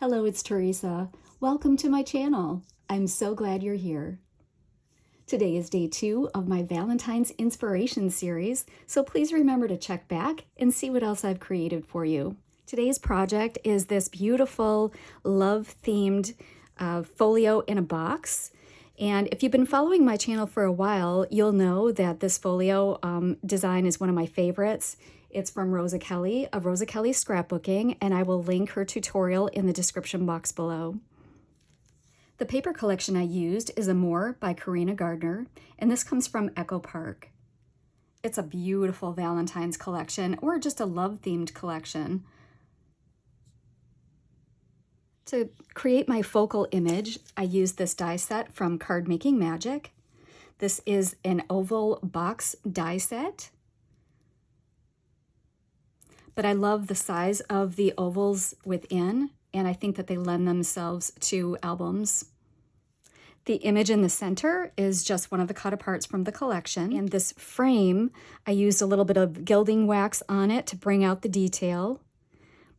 Hello, it's Theresa. Welcome to my channel. I'm so glad you're here. Today is day 2 of my Valentine's Inspiration series, so please remember to check back and see what else I've created for you. Today's project is this beautiful love-themed folio in a box. And if you've been following my channel for a while, you'll know that this folio design is one of my favorites. It's from Rosa Kelly of Rosa Kelly Scrapbooking, and I will link her tutorial in the description box below. The paper collection I used is Amore by Karina Gardner, and this comes from Echo Park. It's a beautiful Valentine's collection, or just a love-themed collection. To create my focal image, I used this die set from Card Making Magic. This is an oval box die set. But I love the size of the ovals within, and I think that they lend themselves to albums. The image in the center is just one of the cut aparts from the collection. And this frame, I used a little bit of gilding wax on it to bring out the detail.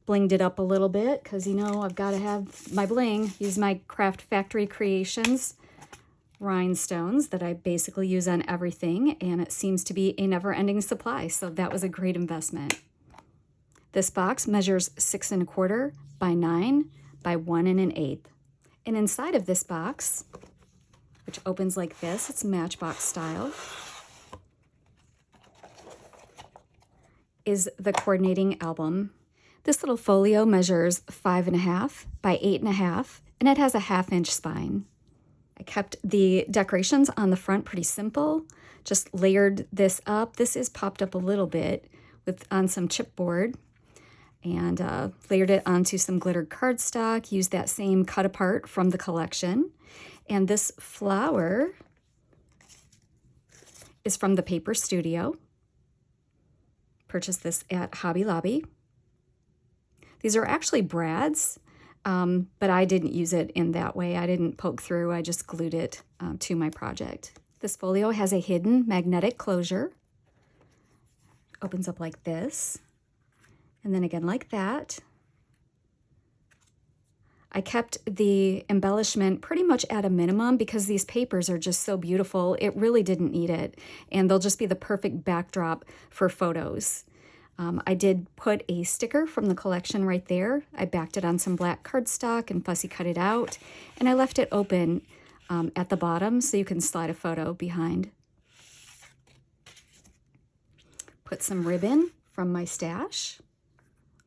Blinged it up a little bit, because you know I've got to have my bling. Use my Craft Factory Creations rhinestones that I basically use on everything, and it seems to be a never-ending supply, so that was a great investment. This box measures 6 1/4 by 9 by 1 1/8. And inside of this box, which opens like this, it's matchbox style, is the coordinating album. This little folio measures 5 1/2 by 8 1/2, and it has a 1/2 inch spine. I kept the decorations on the front pretty simple, just layered this up. This is popped up a little bit on some chipboard, and layered it onto some glittered cardstock, used that same cut apart from the collection. And this flower is from the Paper Studio. Purchased this at Hobby Lobby. These are actually brads, but I didn't use it in that way. I didn't poke through, I just glued it to my project. This folio has a hidden magnetic closure. Opens up like this. And then again like that. I kept the embellishment pretty much at a minimum because these papers are just so beautiful. It really didn't need it. And they'll just be the perfect backdrop for photos. I did put a sticker from the collection right there. I backed it on some black cardstock and fussy cut it out. And I left it open at the bottom so you can slide a photo behind. Put some ribbon from my stash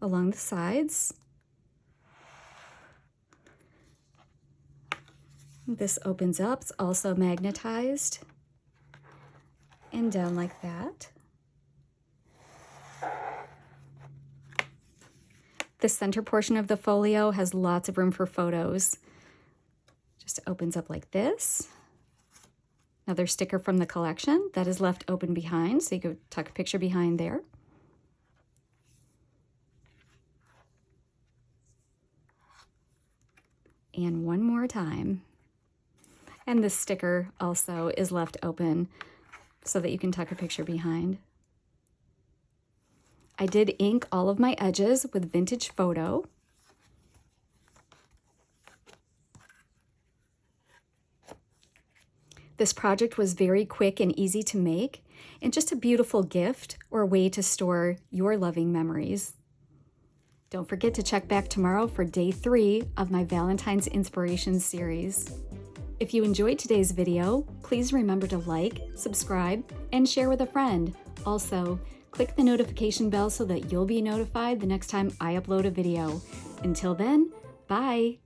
along the sides. This opens up, it's also magnetized, and down like that. The center portion of the folio has lots of room for photos. Just opens up like this. Another sticker from the collection that is left open behind, so you could tuck a picture behind there. And one more time. And this sticker also is left open so that you can tuck a picture behind. I did ink all of my edges with Vintage Photo. This project was very quick and easy to make, and just a beautiful gift or way to store your loving memories. Don't forget to check back tomorrow for day 3 of my Valentine's Inspiration series. If you enjoyed today's video, please remember to like, subscribe, and share with a friend. Also, click the notification bell so that you'll be notified the next time I upload a video. Until then, bye!